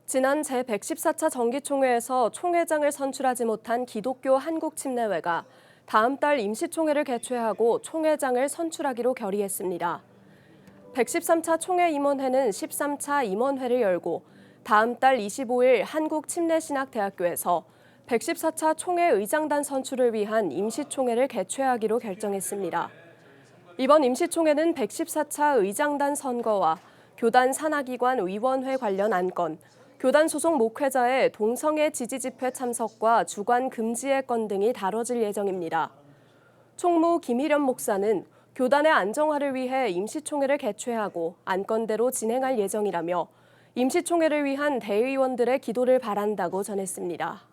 지난 제114차 정기총회에서 총회장을 선출하지 못한 기독교 한국침례회가 다음 달 임시총회를 개최하고 총회장을 선출하기로 결의했습니다. 113차 총회임원회는 13차 임원회를 열고 다음 달 25일 한국침례신학대학교에서 114차 총회의장단 선출을 위한 임시총회를 개최하기로 결정했습니다. 이번 임시총회는 114차 의장단 선거와 교단 산하기관 위원회 관련 안건, 교단 소속 목회자의 동성애 지지 집회 참석과 주관 금지의 건 등이 다뤄질 예정입니다. 총무 김희련 목사는 교단의 안정화를 위해 임시총회를 개최하고 안건대로 진행할 예정이라며 임시총회를 위한 대의원들의 기도를 바란다고 전했습니다.